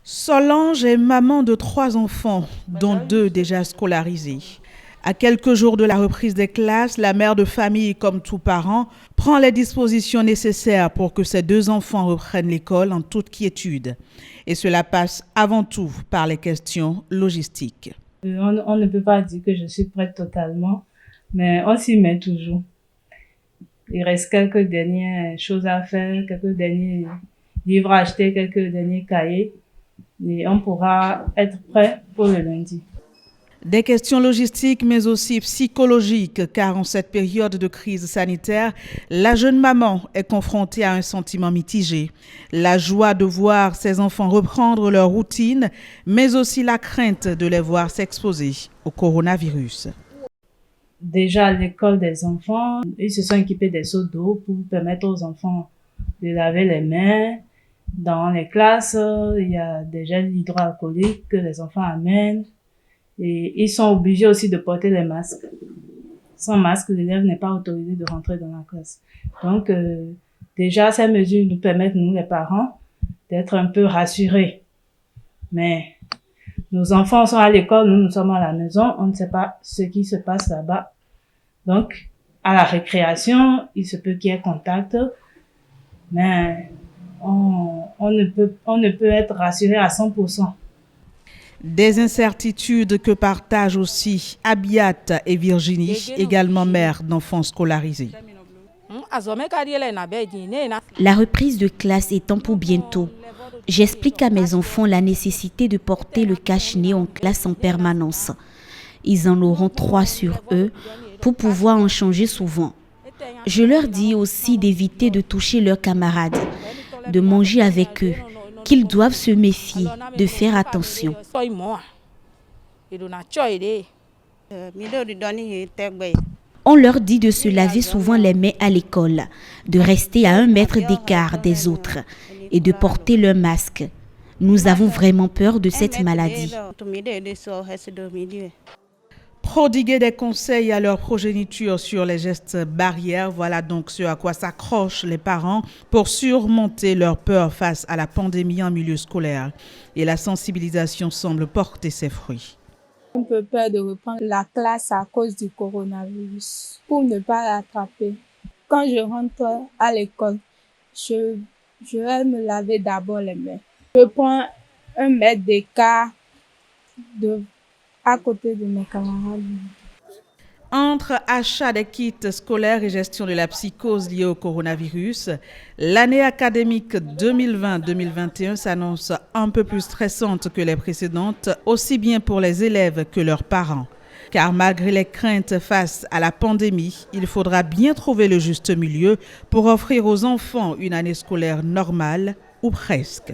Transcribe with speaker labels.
Speaker 1: Solange est maman de 3 enfants, dont 2 déjà scolarisés. À quelques jours de la reprise des classes, la mère de famille, comme tout parent, prend les dispositions nécessaires pour que ses 2 enfants reprennent l'école en toute quiétude. Et cela passe avant tout par les questions logistiques.
Speaker 2: On ne peut pas dire que je suis prête totalement, mais on s'y met toujours. Il reste quelques dernières choses à faire, quelques derniers livres à acheter, quelques derniers cahiers, et on pourra être prêt pour le lundi.
Speaker 1: Des questions logistiques, mais aussi psychologiques, car en cette période de crise sanitaire, la jeune maman est confrontée à un sentiment mitigé. La joie de voir ses enfants reprendre leur routine, mais aussi la crainte de les voir s'exposer au coronavirus.
Speaker 2: Déjà à l'école des enfants, ils se sont équipés des seaux d'eau pour permettre aux enfants de laver les mains. Dans les classes, il y a des gels hydroalcooliques que les enfants amènent. Et ils sont obligés aussi de porter les masques. Sans masque, l'élève n'est pas autorisé de rentrer dans la classe. Donc, déjà, ces mesures nous permettent, nous les parents, d'être un peu rassurés. Mais nos enfants sont à l'école, nous sommes à la maison, on ne sait pas ce qui se passe là-bas. Donc, à la récréation, il se peut qu'il y ait contact, mais on ne peut être rassuré à 100%.
Speaker 1: Des incertitudes que partagent aussi Abiat et Virginie, également mères d'enfants scolarisés.
Speaker 3: La reprise de classe étant pour bientôt, j'explique à mes enfants la nécessité de porter le cache-nez en classe en permanence. Ils en auront 3 sur eux pour pouvoir en changer souvent. Je leur dis aussi d'éviter de toucher leurs camarades, de manger avec eux, qu'ils doivent se méfier, de faire attention. On leur dit de se laver souvent les mains à l'école, de rester à 1 mètre d'écart des autres et de porter leur masque. Nous avons vraiment peur de cette maladie.
Speaker 1: Prodiguer des conseils à leur progéniture sur les gestes barrières, voilà donc ce à quoi s'accrochent les parents pour surmonter leur peur face à la pandémie en milieu scolaire. Et la sensibilisation semble porter ses fruits.
Speaker 4: On peut peur de reprendre la classe à cause du coronavirus pour ne pas l'attraper. Quand je rentre à l'école, je vais me laver d'abord les mains. Je prends 1 mètre d'écart à côté de mes camarades.
Speaker 1: Entre achat des kits scolaires et gestion de la psychose liée au coronavirus, l'année académique 2020-2021 s'annonce un peu plus stressante que les précédentes, aussi bien pour les élèves que leurs parents. Car malgré les craintes face à la pandémie, il faudra bien trouver le juste milieu pour offrir aux enfants une année scolaire normale ou presque.